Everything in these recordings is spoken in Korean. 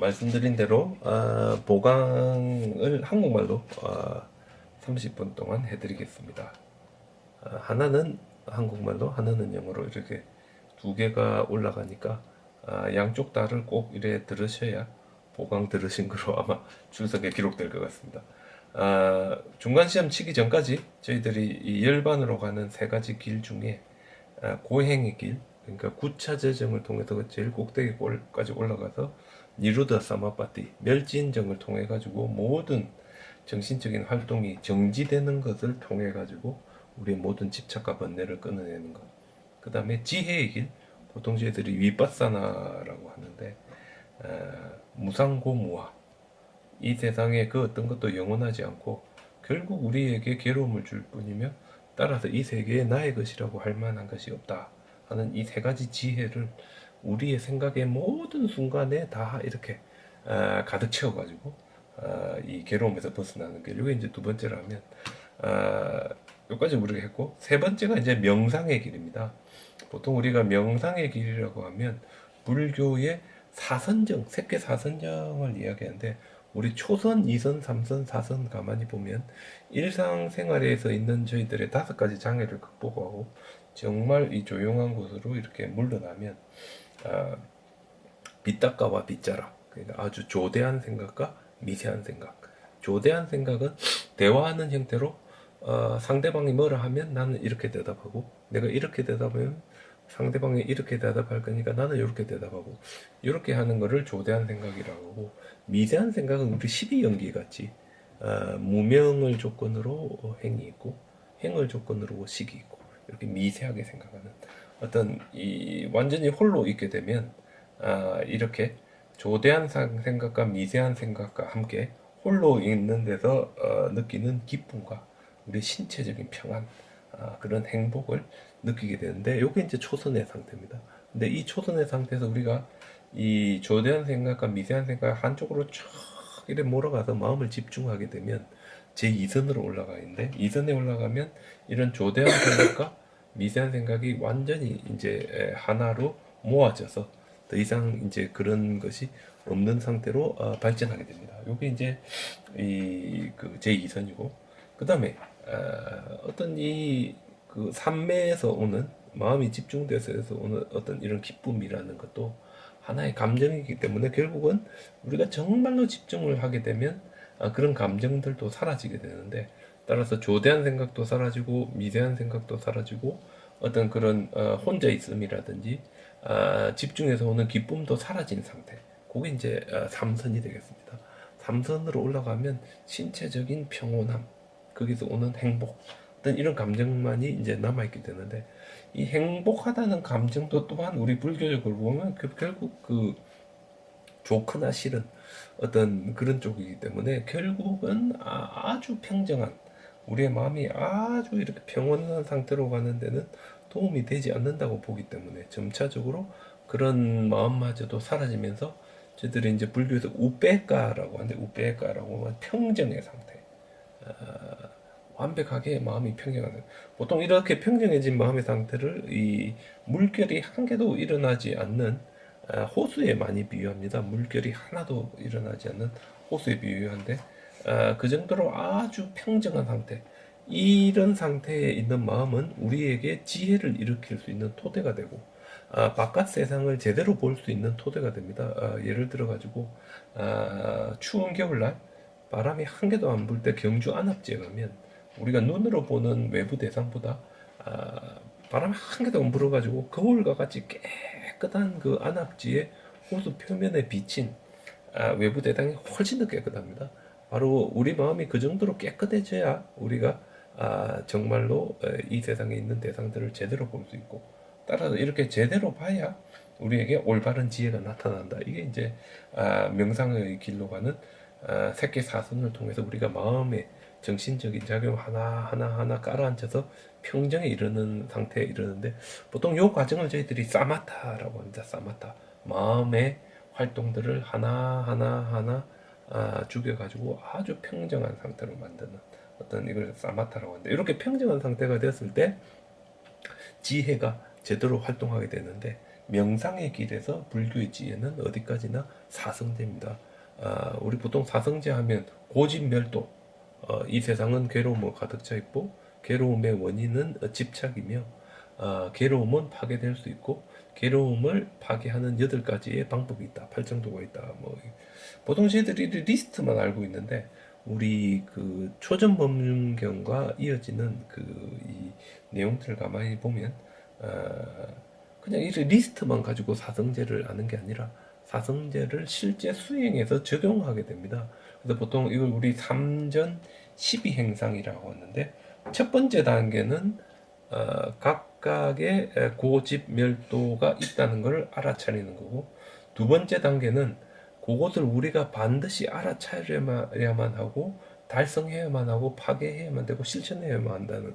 말씀드린 대로 보강을 한국말로 30분 동안 해드리겠습니다. 하나는 한국말로, 하나는 영어로 이렇게 두 개가 올라가니까 양쪽 다를 꼭 이래 들으셔야 보강 들으신 거로 아마 출석에 기록될 것 같습니다. 중간 시험 치기 전까지 저희들이 이 열반으로 가는 세 가지 길 중에 고행의 길, 그러니까 9차 재정을 통해서 제일 꼭대기까지 올라가서 니루다 사마파티, 멸진정을 통해 가지고 모든 정신적인 활동이 정지되는 것을 통해 가지고 우리의 모든 집착과 번뇌를 끊어내는 것. 그 다음에 지혜의 길, 보통 저희들이 위빠사나라고 하는데 무상고무화, 이 세상에 그 어떤 것도 영원하지 않고 결국 우리에게 괴로움을 줄 뿐이며 따라서 이 세계에 나의 것이라고 할 만한 것이 없다 하는 이 세 가지 지혜를 우리의 생각의 모든 순간에 다 이렇게 가득 채워가지고 이 괴로움에서 벗어나는 게 이게 이제 두 번째라면 여기까지 우리가 했고 세 번째가 이제 명상의 길입니다. 보통 우리가 명상의 길이라고 하면 불교의 사선정, 색계 사선정을 이야기하는데 우리 초선, 2선, 3선, 4선 가만히 보면 일상생활에서 있는 저희들의 다섯 가지 장애를 극복하고 정말 이 조용한 곳으로 이렇게 물러나면 아, 빗닦아와 빗자락, 그러니까 아주 조대한 생각과 미세한 생각. 조대한 생각은 대화하는 형태로 상대방이 뭐라 하면 나는 이렇게 대답하고 내가 이렇게 대답하면 상대방이 이렇게 대답할 거니까 나는 이렇게 대답하고 이렇게 하는 거를 조대한 생각이라고 하고 미세한 생각은 우리 12연기 같이 무명을 조건으로 행이 있고 행을 조건으로 식이 있고 이렇게 미세하게 생각하는 어떤 이 완전히 홀로 있게 되면 이렇게 조대한 생각과 미세한 생각과 함께 홀로 있는 데서 느끼는 기쁨과 우리 신체적인 평안, 그런 행복을 느끼게 되는데 이게 이제 초선의 상태입니다. 근데 이 초선의 상태에서 우리가 이 조대한 생각과 미세한 생각 한쪽으로 쭉 이렇게 몰아가서 마음을 집중하게 되면 제2선으로 올라가 있는데 2선에 올라가면 이런 조대한 생각과 미세한 생각이 완전히 이제 하나로 모아져서 더 이상 이제 그런 것이 없는 상태로 발전하게 됩니다. 이게 이제 이그 제2선이고 그 다음에 어떤 이그 산매에서 오는 마음이 집중돼서 오는 어떤 이런 기쁨이라는 것도 하나의 감정이기 때문에 결국은 우리가 정말로 집중을 하게 되면 그런 감정들도 사라지게 되는데 따라서 조대한 생각도 사라지고 미세한 생각도 사라지고 어떤 그런 혼자 있음이라든지 집중해서 오는 기쁨도 사라진 상태. 그게 이제 삼선이 되겠습니다. 삼선으로 올라가면 신체적인 평온함, 거기서 오는 행복, 어떤 이런 감정만이 이제 남아있게 되는데 이 행복하다는 감정도 또한 우리 불교적으로 보면 결국 그 좋거나 싫은 어떤 그런 쪽이기 때문에 결국은 아주 평정한 우리의 마음이 아주 이렇게 평온한 상태로 가는 데는 도움이 되지 않는다고 보기 때문에 점차적으로 그런 마음마저도 사라지면서 저희들이 이제 불교에서 우빼가라고 하는데 우빼가라고 하면 평정의 상태, 완벽하게 마음이 평정하는 보통 이렇게 평정해진 마음의 상태를 이 물결이 한 개도 일어나지 않는 호수에 많이 비유합니다. 물결이 하나도 일어나지 않는 호수에 비유한데 그 정도로 아주 평정한 상태, 이런 상태에 있는 마음은 우리에게 지혜를 일으킬 수 있는 토대가 되고 바깥 세상을 제대로 볼 수 있는 토대가 됩니다. 예를 들어 가지고 추운 겨울날 바람이 한 개도 안 불 때 경주 안압지에 가면 우리가 눈으로 보는 외부 대상보다 바람이 한 개도 안 불어가지고 거울과 같이 깨끗한 그 안압지의 호수 표면에 비친 외부 대상이 훨씬 더 깨끗합니다. 바로 우리 마음이 그 정도로 깨끗해져야 우리가 정말로 이 세상에 있는 대상들을 제대로 볼 수 있고 따라서 이렇게 제대로 봐야 우리에게 올바른 지혜가 나타난다. 이게 이제 명상의 길로 가는 새끼 사선을 통해서 우리가 마음의 정신적인 작용 하나 깔아앉혀서 평정에 이르는 상태에 이르는데 보통 이 과정을 저희들이 사마타라고 합니다. 사마타. 마음의 활동들을 하나 죽여가지고 아주 평정한 상태로 만드는 어떤 이걸 사마타라고 하는데 이렇게 평정한 상태가 되었을 때 지혜가 제대로 활동하게 되는데, 명상의 길에서 불교의 지혜는 어디까지나 사성제입니다. 우리 보통 사성제 하면 고집멸도, 이 세상은 괴로움으로 가득 차 있고 괴로움의 원인은 집착이며, 괴로움은 파괴될 수 있고 괴로움을 파괴하는 8가지의 방법이 있다, 팔정도가 있다. 뭐 보통 저희들이 리스트만 알고 있는데, 우리 그 초전법륜경과 이어지는 그 이 내용들을 가만히 보면, 그냥 이 리스트만 가지고 사성제를 아는 게 아니라 사성제를 실제 수행해서 적용하게 됩니다. 그래서 보통 이걸 우리 3전 12행상이라고 하는데, 첫 번째 단계는 각각의 고집멸도가 있다는 걸 알아차리는 거고, 두 번째 단계는 그것을 우리가 반드시 알아차려야만 하고 달성해야만 하고 파괴해야만 되고 실천해야만 한다는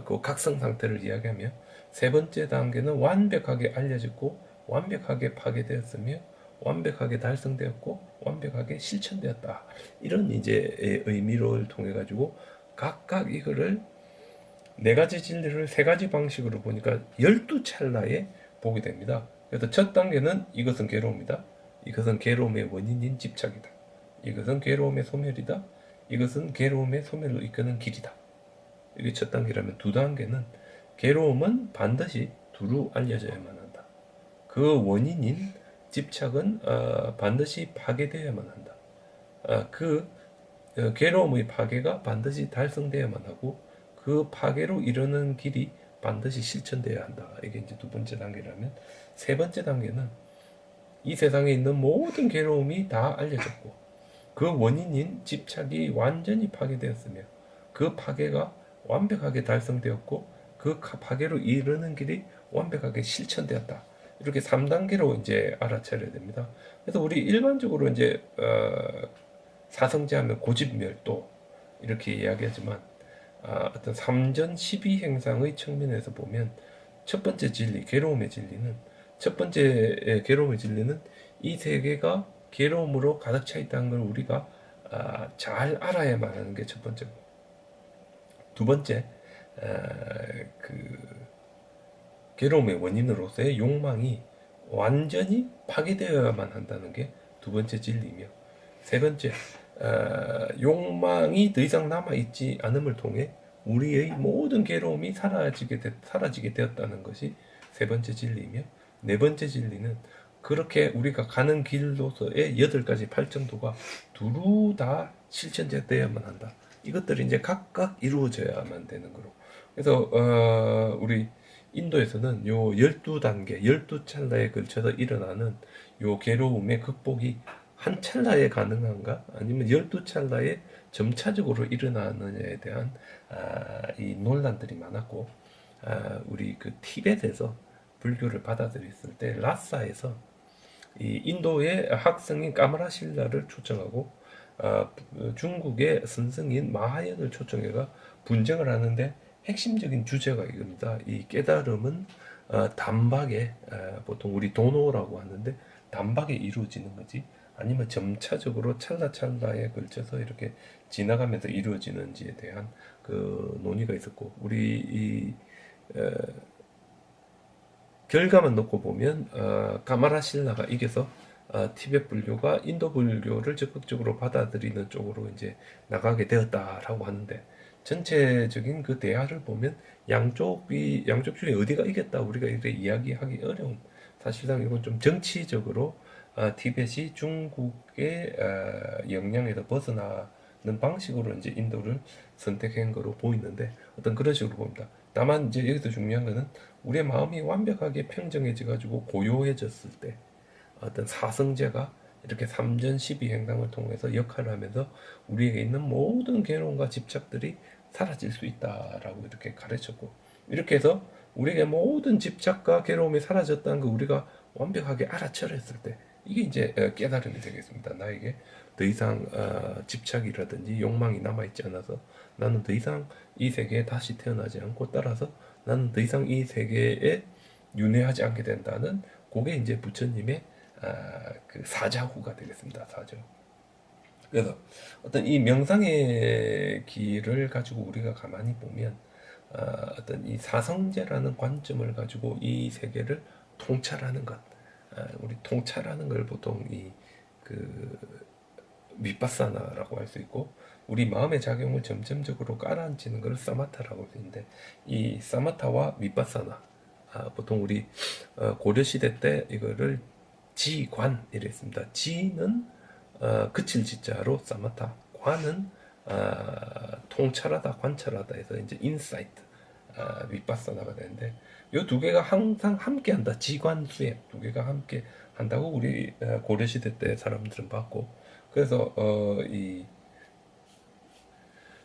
그 각성 상태를 이야기하며, 세 번째 단계는 완벽하게 알려졌고 완벽하게 파괴되었으며 완벽하게 달성되었고 완벽하게 실천되었다, 이런 이제 의미를 통해 가지고 각각 이거를 네 가지 진리를 세 가지 방식으로 보니까 12찰나에 보게 됩니다. 그래서 첫 단계는 이것은 괴로움이다. 이것은 괴로움의 원인인 집착이다. 이것은 괴로움의 소멸이다. 이것은 괴로움의 소멸로 이끄는 길이다. 이게 첫 단계라면, 두 단계는 괴로움은 반드시 두루 알려져야만 한다. 그 원인인 집착은 반드시 파괴되어야만 한다. 그 괴로움의 파괴가 반드시 달성되어야만 하고 그 파괴로 이르는 길이 반드시 실천되어야 한다. 이게 이제 두 번째 단계라면, 세 번째 단계는 이 세상에 있는 모든 괴로움이 다 알려졌고 그 원인인 집착이 완전히 파괴되었으며 그 파괴가 완벽하게 달성되었고 그 파괴로 이르는 길이 완벽하게 실천되었다. 이렇게 3단계로 이제 알아차려야 됩니다. 그래서 우리 일반적으로 이제 사성제하면 고집멸도 이렇게 이야기하지만, 어떤 3전 12행상의 측면에서 보면 첫 번째 진리, 괴로움의 진리는, 첫 번째 괴로움의 진리는 이 세계가 괴로움으로 가득 차 있다는 걸 우리가 잘 알아야만 하는 게 첫 번째고, 두 번째, 그 괴로움의 원인으로서의 욕망이 완전히 파괴되어야만 한다는 게 두 번째 진리이며, 세 번째, 욕망이 더 이상 남아있지 않음을 통해 우리의 모든 괴로움이 사라지게 되었다는 것이 세 번째 진리이며, 네 번째 진리는 그렇게 우리가 가는 길로서의 8가지 팔정도가 두루 다 실천되어야만 한다. 이것들이 이제 각각 이루어져야만 되는 거로. 그래서 우리 인도에서는 요 12단계, 12찰나에 걸쳐서 일어나는 요 괴로움의 극복이 한 찰나에 가능한가? 아니면 12찰나에 점차적으로 일어나느냐에 대한 이 논란들이 많았고, 우리 그 티벳에서 불교를 받아들였을 때 라사에서 이 인도의 학생인 까마라실라를 초청하고 중국의 선생인 마하연을 초청해가 분쟁을 하는데, 핵심적인 주제가 이겁니다. 이 깨달음은 단박에, 보통 우리 도노라고 하는데 단박에 이루어지는 거지 아니면 점차적으로 찰나찰나에 걸쳐서 이렇게 지나가면서 이루어지는지에 대한 그 논의가 있었고, 우리 이 결과만 놓고 보면 가마라 신라가 이겨서 티베트 불교가 인도 불교를 적극적으로 받아들이는 쪽으로 이제 나가게 되었다라고 하는데, 전체적인 그 대화를 보면 양쪽 중에 어디가 이겼다 우리가 이렇게 이야기하기 어려운, 사실상 이건 좀 정치적으로 티벳이 중국의 영향에서 벗어나는 방식으로 이제 인도를 선택한 거로 보이는데, 어떤 그런 식으로 봅니다. 다만 이제 여기서 중요한 거는 우리의 마음이 완벽하게 평정해져 가지고 고요해졌을 때 어떤 사성제가 이렇게 3전 12행상을 통해서 역할을 하면서 우리에게 있는 모든 괴로움과 집착들이 사라질 수 있다라고 이렇게 가르쳤고, 이렇게 해서 우리에게 모든 집착과 괴로움이 사라졌다는 걸 우리가 완벽하게 알아차렸을 때 이게 이제 깨달음이 되겠습니다. 나에게 더 이상 집착이라든지 욕망이 남아있지 않아서 나는 더 이상 이 세계에 다시 태어나지 않고, 따라서 나는 더 이상 이 세계에 윤회하지 않게 된다는, 그게 이제 부처님의 그 사자후가 되겠습니다. 사자후. 그래서 어떤 이 명상의 길을 가지고 우리가 가만히 보면 어떤 이 사성제라는 관점을 가지고 이 세계를 통찰하는 것. 우리 통찰하는 걸 보통 그 미파사나라고 할 수 있고, 우리 마음의 작용을 점점적으로 깔아앉히는 걸 사마타라고 할 수 있는데, 이 사마타와 미파사나, 보통 우리 고려 시대 때 이거를 지관 이랬습니다. 지는 그칠 지자로 사마타, 관은 통찰하다, 관찰하다 해서 이제 인사이트, 위파사나가 되는데, 이 두 개가 항상 함께 한다. 지관수에 두 개가 함께 한다고 우리 고려 시대 때 사람들은 봤고, 그래서 이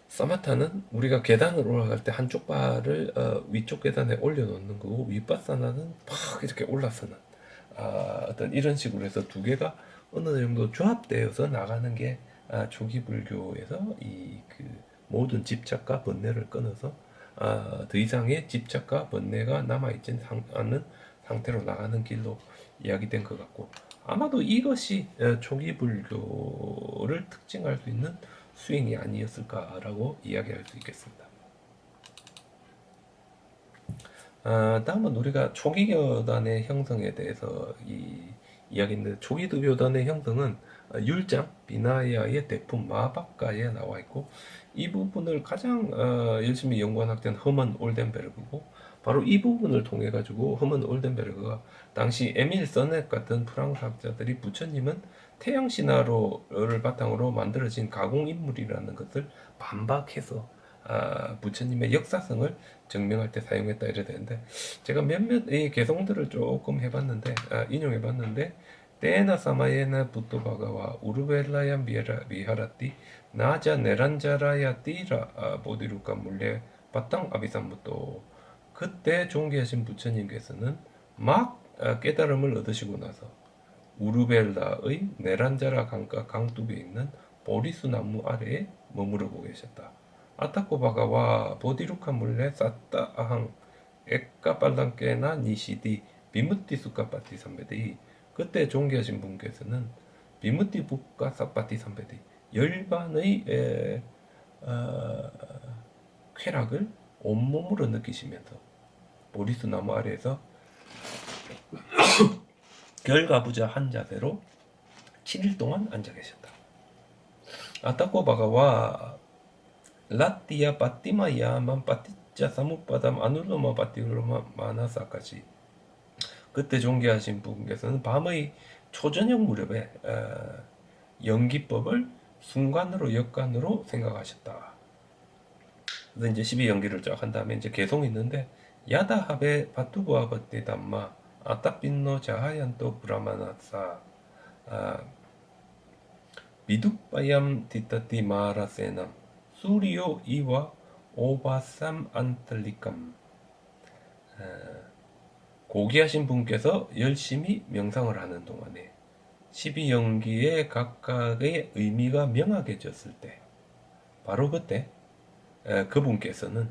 사마타는 우리가 계단을 올라갈 때 한쪽 발을 위쪽 계단에 올려놓는 거고, 윗바사나는 팍 이렇게 올라서는 어떤 이런 식으로 해서 두 개가 어느 정도 조합되어서 나가는 게 초기 불교에서 이 그 모든 집착과 번뇌를 끊어서 더 이상의 집착과 번뇌가 남아있지 않는 상태로 나가는 길로 이야기된 것 같고, 아마도 이것이 초기 불교를 특징할 수 있는 수행이 아니었을까라고 이야기할 수 있겠습니다. 다음은 우리가 초기 교단의 형성에 대해서 이야기인데, 초기 교단의 형성은 율장 비나야의 대품 마박가에 나와 있고, 이 부분을 가장 열심히 연구한 학자는 허먼 올덴베르그고, 바로 이 부분을 통해 가지고 허먼 올덴베르그가 당시 에밀 서넷 같은 프랑스 학자들이 부처님은 태양 신화를 바탕으로 만들어진 가공 인물이라는 것을 반박해서 부처님의 역사성을 증명할 때 사용했다 이래 되는데, 제가 몇몇 이 개성들을 조금 해봤는데 인용해봤는데, 데나 사마예나 부토바가와 우르벨라얀 비하라띠 나자 네란자라야 띠라 보디루카 물레 바탕 아비산부토, 그때 존귀하신 부처님께서는 막 깨달음을 얻으시고 나서 우르벨라의 네란자라 강가 강둑에 있는 보리수 나무 아래에 머무르고 계셨다. 아타코바가와 보디루카 물레 사따 아항 에까 빨랑께나 니시디 비무티 수카파티 선배디, 그때 존귀하신 분께서는 비무티 부카 사파티 선배디 열반의 어, 쾌락을 온몸으로 느끼시면서 보리수 나무 아래에서 결가부자 한 자세로 7일 동안 앉아 계셨다. 아타코바가와 라띠아 빠띠마야만 빠띠자 사무빠담 아눌로마 빠띠로마 마나사까지, 그때 존귀하신 분께서는 밤의 초저녁 무렵에 연기법을 순간으로 역간으로 생각하셨다. 그래서 이제 12연기를 쫙 한 다음에 이제 개송이 있는데, 야다하베 바투부아 버티 담마 아따핀노 자하얀또 브라마나사 미둑바얌 디타티 마라세남 수리오 이와 오바삼 안틀리감, 고귀하신 분께서 열심히 명상을 하는 동안에 12연기의 각각의 의미가 명확해졌을 때, 바로 그때 그분께서는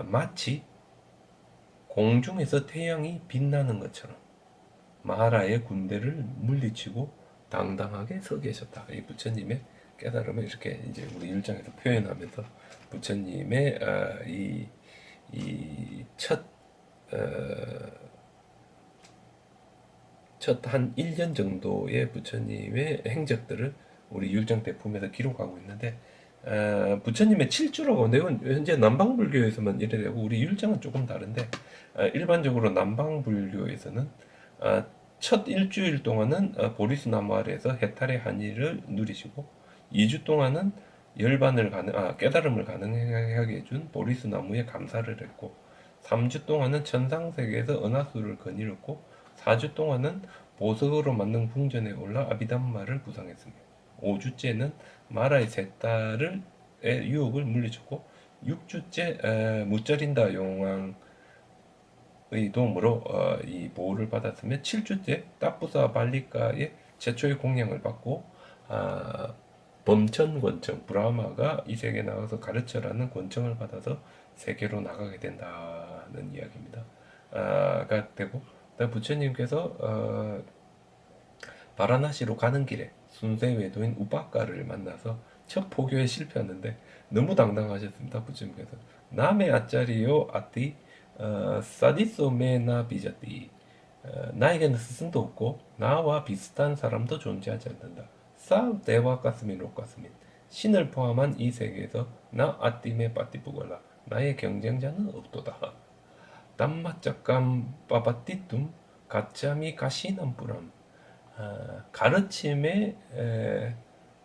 마치 공중에서 태양이 빛나는 것처럼 마하라의 군대를 물리치고 당당하게 서 계셨다. 이 부처님의 깨달음을 이렇게 이제 우리 율장에서 표현하면서 부처님의 이첫 한 1년 정도의 부처님의 행적들을 우리 율장 대품에서 기록하고 있는데, 부처님의 7주라고 내용 현재 남방불교에서만 이래 되고, 우리 율장은 조금 다른데, 일반적으로 남방불교에서는 첫 일주일 동안은 보리수 나무 아래에서 해탈의 한의를 누리시고, 2주 동안은 깨달음을 가능하게 해준 보리수 나무에 감사를 했고, 3주 동안은 천상세계에서 은하수를 거닐었고, 4주 동안은 보석으로 만든 궁전에 올라 아비담마를 구상했습니다. 5주째는 마라의 세 딸의 유혹을 물리쳤고, 6주째 무쩌린다 용왕의 도움으로 이 보호를 받았으며, 7주째 따부사 발리카의 최초의 공양을 받고 범천권청 브라마가 이 세계에 나가서 가르쳐라는 권청을 받아서 세계로 나가게 된다는 이야기입니다. 가 되고, 부처님께서 바라나시로 가는 길에 순세 외도인 우바가를 만나서 첫 포교에 실패하는데 너무 당당하셨습니다. 부처님께서 남의 아짜리요 아띠 사디소메나 비자띠 나에게는 스승도 없고 나와 비슷한 사람도 존재하지 않는다. 사 대와 가스민 록가스민 신을 포함한 이 세계에서 나 아띠메 빠띠뿌걸라 나의 경쟁자는 없도다. 담마짝감 빠바띠뚱 가짜미 가시남뿌람 가르침의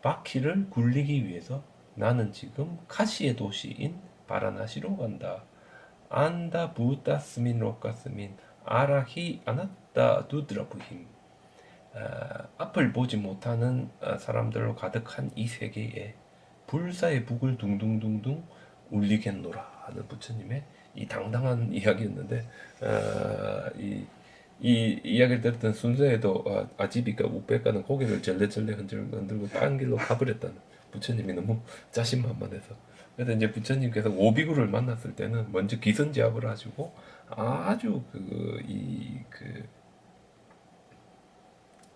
바퀴를 굴리기 위해서 나는 지금 카시의 도시인 바라나시로 간다. 안다 부다 스민 로카스민 아라히 아나타 두드라부힘 앞을 보지 못하는 사람들로 가득한 이 세계에 불사의 북을 둥둥둥둥 울리겠노라 하는 부처님의 이 당당한 이야기였는데 이 이야기를 들었던 순서에도 아지비가 우베가는 고개를 절레절레 흔들고 딴 길로 가버렸다는 부처님이 너무 자신만만해서 그래서 이제 부처님께서 오비구를 만났을 때는 먼저 기선제압을 하시고 아주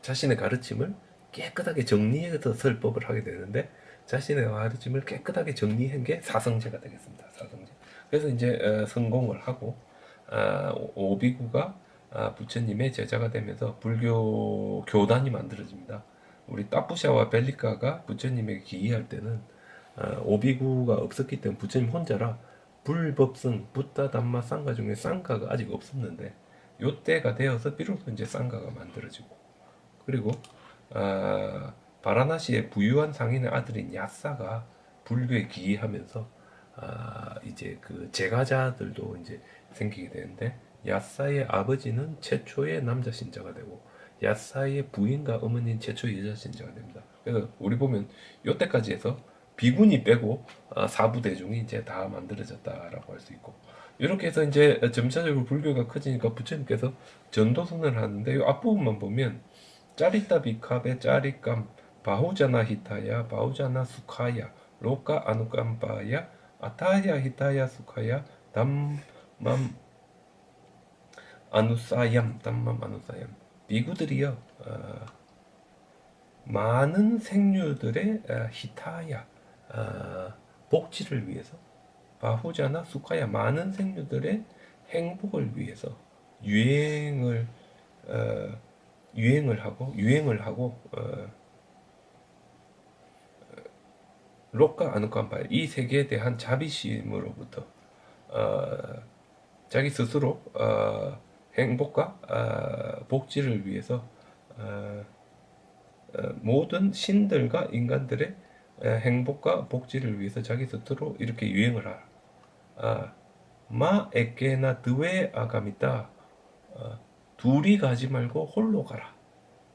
자신의 가르침을 깨끗하게 정리해서 설법을 하게 되는데 자신의 가르침을 깨끗하게 정리한 게 사성제가 되겠습니다. 사성제. 그래서 이제 성공을 하고 오비구가 부처님의 제자가 되면서 불교 교단이 만들어집니다. 우리 따푸샤와 벨리카가 부처님에게 기이할 때는 오비구가 없었기 때문에 부처님 혼자라 불법성 부타 담마 쌍가 중에 쌍가가 아직 없었는데 요때가 되어서 비로소 이제 쌍가가 만들어지고 그리고 바라나시의 부유한 상인의 아들인 야사가 불교에 기이하면서 이제 그 제가자들도 이제 생기게 되는데 야사의 아버지는 최초의 남자 신자가 되고 야사의 부인과 어머니는 최초의 여자 신자가 됩니다. 그래서 우리 보면 요때까지 해서 비군이 빼고 사부 대중이 이제 다 만들어졌다라고 할 수 있고 이렇게 해서 이제 점차적으로 불교가 커지니까 부처님께서 전도선을 하는데 이 앞부분만 보면 짜리따 비캅의 짜리감 바후자나 히타야 바후자나 수카야 로카 아누감바야 아타야 히타야 수카야 담맘 아누사얌 담맘 아누사얌 비구들이요 많은 생류들의 히타야 복지를 위해서 바후자나 수카야 많은 생류들의 행복을 위해서 유행을 하고 록과 아누칸바이 이 세계에 대한 자비심으로부터 자기 스스로 행복과 복지를 위해서 모든 신들과 인간들의 행복과 복지를 위해서 자기 스스로 이렇게 유행을 하라. 마 에케나 드웨 아가미다. 둘이 가지 말고 홀로 가라.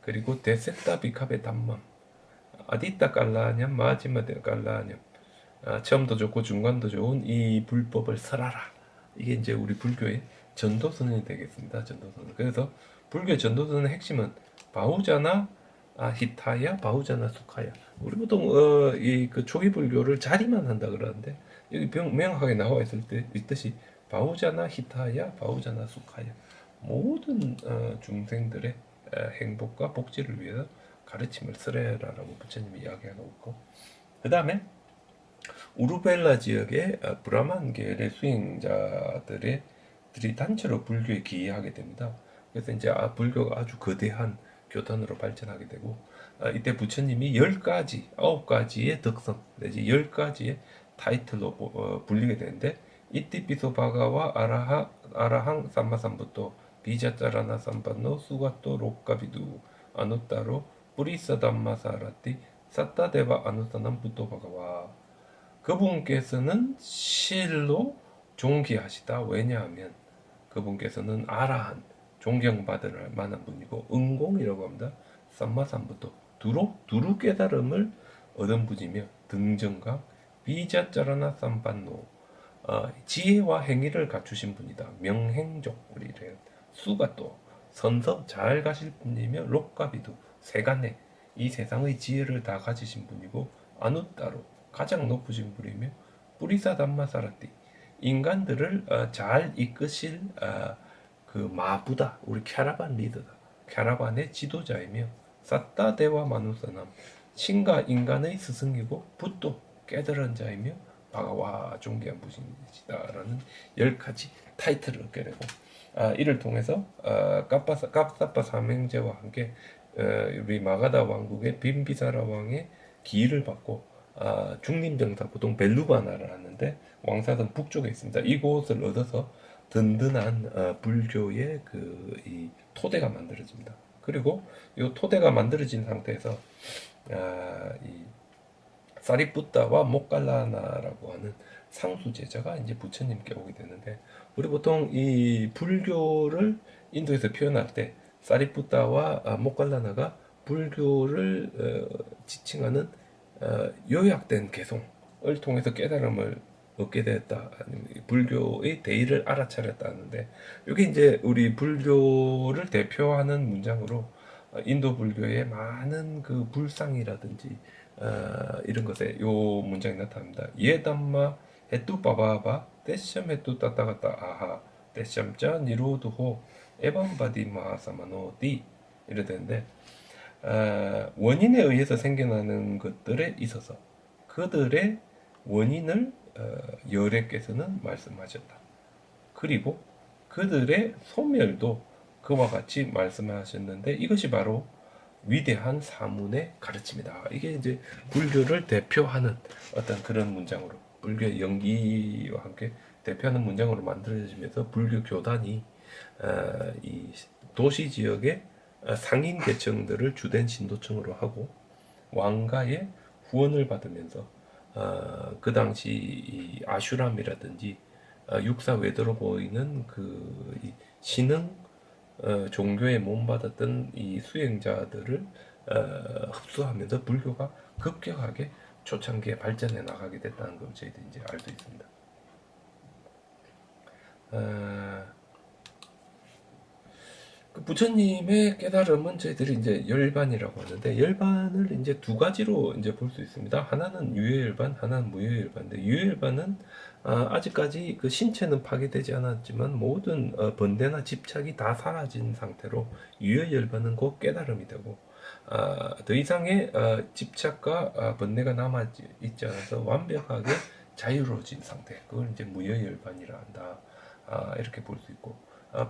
그리고 데세타 비카베 담맘. 아디따 깔라냠 마지마데 깔라냠. 처음도 좋고 중간도 좋은 이 불법을 설하라. 이게 이제 우리 불교의 전도선이 되겠습니다. 전도선. 그래서 불교의 전도선의 핵심은 바후자나 히타야, 바후자나 수카야. 우리 보통 이 그 초기 불교를 자리만 한다 그러는데 여기 명확하게 나와 있듯이 바후자나 히타야, 바후자나 수카야. 모든 중생들의 행복과 복지를 위해서 가르침을 쓰래라라고 부처님이 이야기하고 있고 그 다음에 우르벨라 지역의 브라만 계열의 수행자들이 단체로 불교에 기여하게 됩니다. 그래서 이제 불교가 아주 거대한 교단으로 발전하게 되고 이때 부처님이 10가지, 9가지의 덕성 내지 10가지의 타이틀로 불리게 되는데 이띠피소 바가와 아라항 삼마삼부토 비자짜라나 삼반노 수가토 록가비두 아누따로 뿌리사 담마사라띠 사타데바 아누타남 부토 바가와 그분께서는 실로 존귀하시다. 왜냐하면 그분께서는 아라한 존경받을 만한 분이고 은공이라고 합니다. 삼마삼부터 두루 깨달음을 얻은 분이며 등정각 비자짜라나 삼반노 지혜와 행위를 갖추신 분이다. 명행족 우리를 수가 또 선서 잘 가실 분이며 록가비도 세간에 이 세상의 지혜를 다 가지신 분이고 아누따로 가장 높으신 분이며 뿌리사 담마사라띠 인간들을 잘 이끄실 그 마부다. 우리 캐라반 리더다. 캐라반의 지도자이며 사따 대와 마누사남 신과 인간의 스승이고 붓도 깨달은 자이며 바가와 존귀한 분이시다라는 10가지 타이틀을 얻게 되고 이를 통해서 깝사빠 삼형제와 함께 우리 마가다 왕국의 빈비사라 왕의 기일을 받고 중림정사 보통 벨루바나를 하는데 왕사등 북쪽에 있습니다. 이곳을 얻어서 든든한 불교의 이 토대가 만들어집니다. 그리고 이 토대가 만들어진 상태에서 이 사리푸타와 모칼라나라고 하는 상수 제자가 이제 부처님께 오게 되는데, 우리 보통 이 불교를 인도에서 표현할 때 사리푸타와 모칼라나가 불교를 지칭하는 요약된 개송을 통해서 깨달음을 얻게 되었다, 아니면 불교의 대의를 알아차렸다 하는데, 이게 이제 우리 불교를 대표하는 문장으로 인도 불교의 많은 그 불상이라든지 이런 것에 요 문장이 나타납니다. 예담마 해뚜 바바바 떼샴 해뚜 따따가따 아하 떼샴자 니로드호 에반바디 마하사마노디 이래 되는데, 원인에 의해서 생겨나는 것들에 있어서 그들의 원인을 여래께서는 말씀하셨다. 그리고 그들의 소멸도 그와 같이 말씀하셨는데, 이것이 바로 위대한 사문의 가르침이다. 이게 이제 불교를 대표하는 어떤 그런 문장으로, 불교의 연기와 함께 대표하는 문장으로 만들어지면서 불교 교단이 이 도시 지역의 상인 계층들을 주된 신도층으로 하고 왕가의 후원을 받으면서 그 당시 이 아슈람이라든지 육사 외도로 보이는 이 신흥 종교에 몸받았던 이 수행자들을 흡수하면서 불교가 급격하게 초창기에 발전해 나가게 됐다는 걸 저희들이 이제 알 수 있습니다. 그 부처님의 깨달음은 저희들이 이제 열반이라고 하는데, 열반을 이제 두 가지로 이제 볼 수 있습니다. 하나는 유효열반, 하나는 무효열반인데, 유효열반은 아직까지 그 신체는 파괴되지 않았지만 모든 번뇌나 집착이 다 사라진 상태로, 유효열반은 곧 깨달음이 되고, 더 이상의 집착과 번뇌가 남아 있지 않아서 완벽하게 자유로워진 상태, 그걸 이제 무효열반이라 한다. 이렇게 볼 수 있고,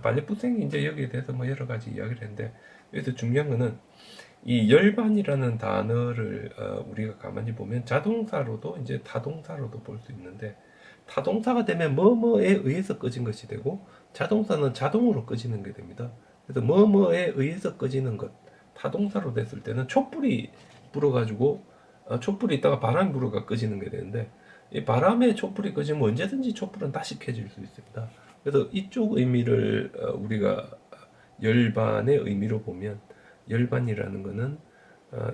발레부생이 이제 여기에 대해서 뭐 여러 가지 이야기를 했는데, 여기서 중요한 거는 이 열반이라는 단어를 우리가 가만히 보면 자동사로도 이제 타동사로도 볼 수 있는데, 타동사가 되면 뭐뭐에 의해서 꺼진 것이 되고, 자동사는 자동으로 꺼지는 게 됩니다. 그래서 뭐뭐에 의해서 꺼지는 것, 타동사로 됐을 때는 촛불이 불어가지고 촛불이 있다가 바람이 불어가 꺼지는 게 되는데, 이 바람에 촛불이 꺼지면 언제든지 촛불은 다시 켜질 수 있습니다. 그래서 이쪽 의미를 우리가 열반의 의미로 보면, 열반이라는 것은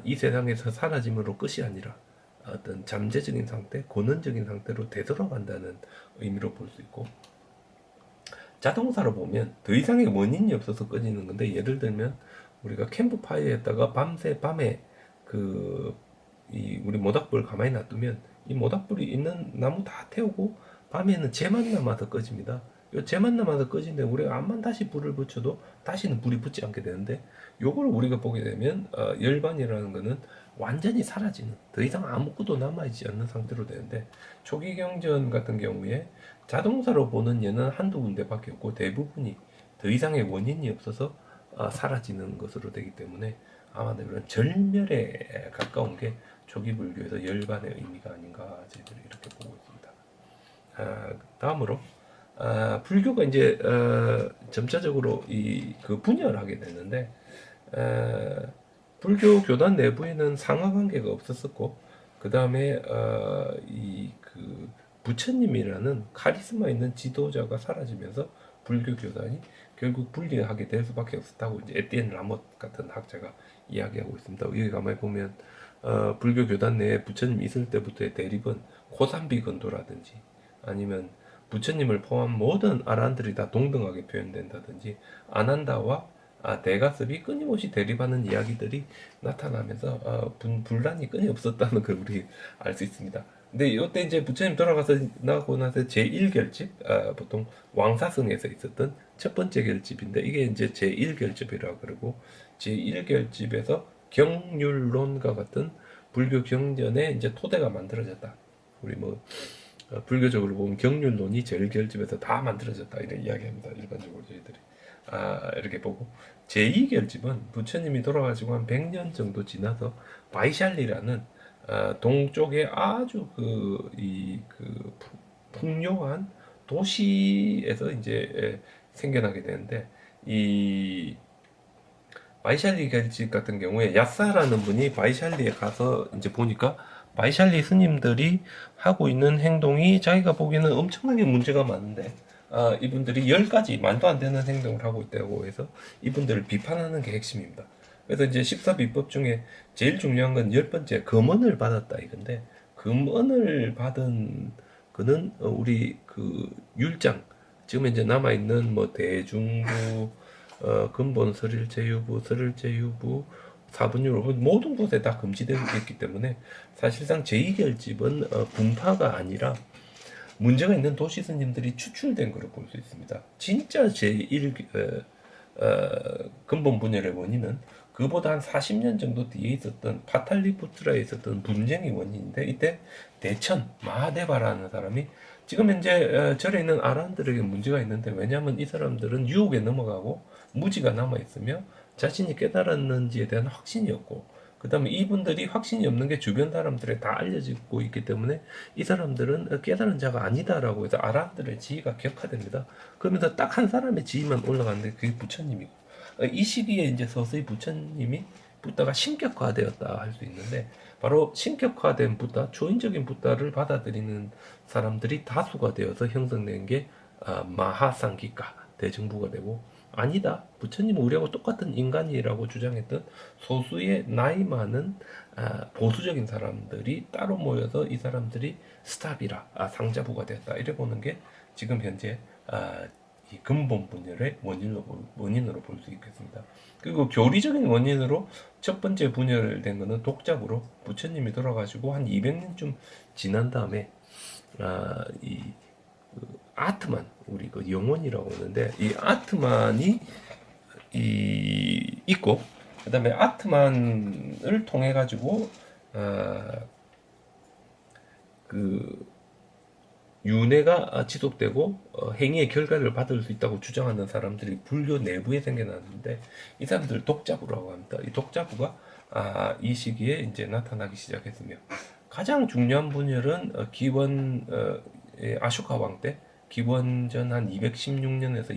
이 세상에서 사라짐으로 끝이 아니라 어떤 잠재적인 상태, 고는적인 상태로 되돌아간다는 의미로 볼 수 있고, 자동사로 보면 더 이상의 원인이 없어서 꺼지는 건데, 예를 들면 우리가 캠프파이어에다가 밤에 우리 모닥불 가만히 놔두면 이 모닥불이 있는 나무 다 태우고 밤에는 재만 남아서 꺼집니다. 요 재만 남아서 꺼진데 우리가 암만 다시 불을 붙여도 다시는 불이 붙지 않게 되는데, 요걸 우리가 보게 되면 열반이라는 거는 완전히 사라지는, 더 이상 아무것도 남아있지 않는 상태로 되는데, 초기경전 같은 경우에 자동사로 보는 얘는 한두 군데밖에 없고 대부분이 더 이상의 원인이 없어서 사라지는 것으로 되기 때문에, 아마도 이런 절멸에 가까운 게 초기 불교에서 열반의 의미가 아닌가 저희들이 이렇게 보고 있습니다. 다음으로 불교가 이제 점차적으로 그 분열하게 됐는데, 불교 교단 내부에는 상하 관계가 없었었고, 그 다음에 그 부처님이라는 카리스마 있는 지도자가 사라지면서 불교 교단이 결국 분리하게 될 수밖에 없었다고 이제 에티엔 라못 같은 학자가 이야기하고 있습니다. 여기 가만히 보면 불교 교단 내에 부처님 있을 때부터의 대립은 고산비 건도라든지, 아니면 부처님을 포함 모든 아란들이 다 동등하게 표현된다든지, 아난다와 대가습이 끊임없이 대립하는 이야기들이 나타나면서 분란이 끊임없었다는 걸 우리 알 수 있습니다. 근데 이때 이제 부처님 돌아가서 나고 나서 제1결집, 보통 왕사성에서 있었던 첫 번째 결집인데, 이게 이제 제1결집이라고 그러고, 제1결집에서 경률론과 같은 불교 경전의 이제 토대가 만들어졌다. 우리 뭐 불교적으로 보면 경륜론이 제일 결집해서 다 만들어졌다 이런 이야기합니다. 일반적으로 저희들이 이렇게 보고 제2결집은 부처님이 돌아가시고 한 100년 정도 지나서 바이샬리라는 동쪽에 아주 풍요한 도시에서 이제 생겨나게 되는데 이 바이샬리 결집 같은 경우에 야사라는 분이 바이샬리에 가서 이제 보니까 바이샬리 스님들이 하고 있는 행동이 자기가 보기에는 엄청나게 문제가 많은데 이분들이 10가지 말도 안 되는 행동을 하고 있다고 해서 이분들을 비판하는 게 핵심입니다. 그래서 이제 14비법 중에 제일 중요한 건 10번째 금언을 받았다 이건데 금언을 받은 그는 우리 그 율장 지금 이제 남아있는 뭐 대중부 근본 설일제유부, 설일제유부, 사분율 모든 곳에 다 금지되고 있기 때문에 사실상 제2결집은 분파가 아니라 문제가 있는 도시 스님들이 추출된 것으로 볼 수 있습니다. 진짜 제1 근본 분열의 원인은 그보다 한 40년 정도 뒤에 있었던 파탈리푸트라에 있었던 분쟁의 원인인데 이때 대천 마하데바라는 사람이 지금 현재 절에 있는 아란들에게 문제가 있는데 왜냐하면 이 사람들은 유혹에 넘어가고 무지가 남아있으며 자신이 깨달았는지에 대한 확신이 없고 그 다음에 이분들이 확신이 없는 게 주변 사람들에 다 알려지고 있기 때문에 이 사람들은 깨달은 자가 아니다라고 해서 아란들의 지위가 격화됩니다. 그러면서 딱 한 사람의 지위만 올라가는데 그게 부처님이고 이 시기에 이제 서서히 부처님이 부다가 신격화되었다 할 수 있는데 바로 신격화된 부다, 초인적인 부다를 받아들이는 사람들이 다수가 되어서 형성된 게 마하상기가 대정부가 되고 아니다. 부처님은 우리하고 똑같은 인간이라고 주장했던 소수의 나이 많은 보수적인 사람들이 따로 모여서 이 사람들이 스탑이라 상자부가 되었다. 이래 보는 게 지금 현재 이 근본 분열의 원인으로 볼 수 있겠습니다. 그리고 교리적인 원인으로 첫 번째 분열된 것은 독작으로 부처님이 돌아가시고 한 200년쯤 지난 다음에 이 아트만 우리 그 영혼이라고 하는데 이 아트만이 있고 그다음에 아트만을 통해 가지고 그 윤회가 지속되고 행위의 결과를 받을 수 있다고 주장하는 사람들이 불교 내부에 생겨났는데 이 사람들 독자부라고 합니다. 이 독자부가 이 시기에 이제 나타나기 시작했으며 가장 중요한 분열은 기원 아쇼카 왕 때 기원전 한 216년에서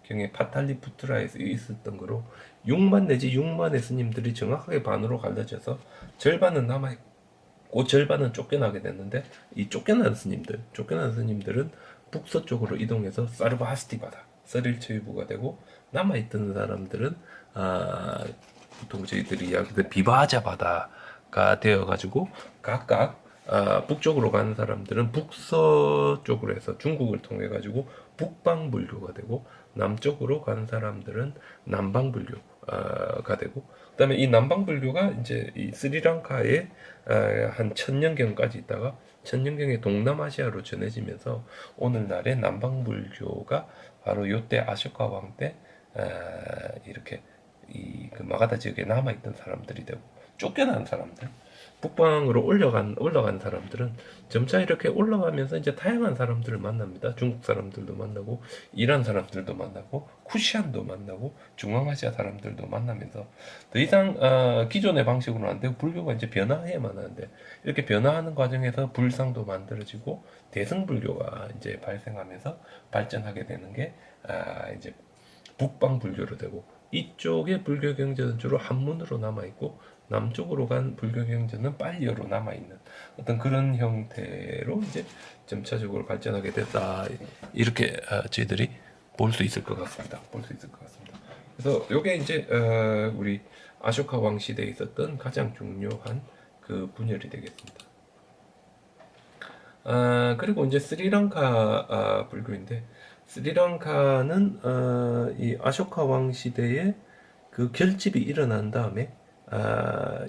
236년경에 파탈리푸트라에서 있었던 거로 6만 내지 6만의 스님들이 정확하게 반으로 갈라져서 절반은 남아있고 절반은 쫓겨나게 됐는데 이 쫓겨난 스님들은 북서쪽으로 이동해서 사르바하스티바다 설일체유부가 되고 남아있던 사람들은 보통 저희들이 이야기하는 비바자바다가 되어가지고 각각 북쪽으로 가는 사람들은 북서쪽으로 해서 중국을 통해 가지고 북방불교가 되고 남쪽으로 가는 사람들은 남방불교가 되고 그다음에 이 남방불교가 이제 이 스리랑카에 한 천년경까지 있다가 천년경에 동남아시아로 전해지면서 오늘날의 남방불교가 바로 요때 아쇼카 왕 때 이렇게 그 마가다 지역에 남아있던 사람들이 되고 쫓겨난 사람들 북방으로 올라간 사람들은 점차 이렇게 올라가면서 이제 다양한 사람들을 만납니다. 중국 사람들도 만나고, 이란 사람들도 만나고, 쿠시안도 만나고, 중앙아시아 사람들도 만나면서 더 이상 기존의 방식으로는 안 되고 불교가 이제 변화해야만 하는데 이렇게 변화하는 과정에서 불상도 만들어지고 대승불교가 이제 발생하면서 발전하게 되는 게 이제 북방 불교로 되고 이쪽의 불교 경전은 주로 한문으로 남아 있고 남쪽으로 간 불교 경전은 빨리어로 남아 있는 어떤 그런 형태로 이제 점차적으로 발전하게 됐다 이렇게 저희들이 볼 수 있을 것 같습니다. 그래서 이게 이제 우리 아쇼카 왕 시대에 있었던 가장 중요한 그 분열이 되겠습니다. 그리고 이제 스리랑카 불교인데 스리랑카는 이 아쇼카 왕 시대에 그 결집이 일어난 다음에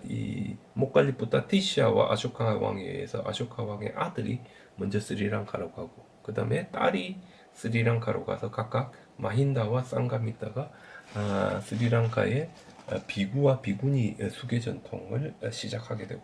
이 모칼리푸타 티시아와 아쇼카 왕에 의해서 아쇼카 왕의 아들이 먼저 스리랑카로 가고 그 다음에 딸이 스리랑카로 가서 각각 마힌다와 쌍가미타가 스리랑카의 비구와 비군이 수계 전통을 시작하게 되고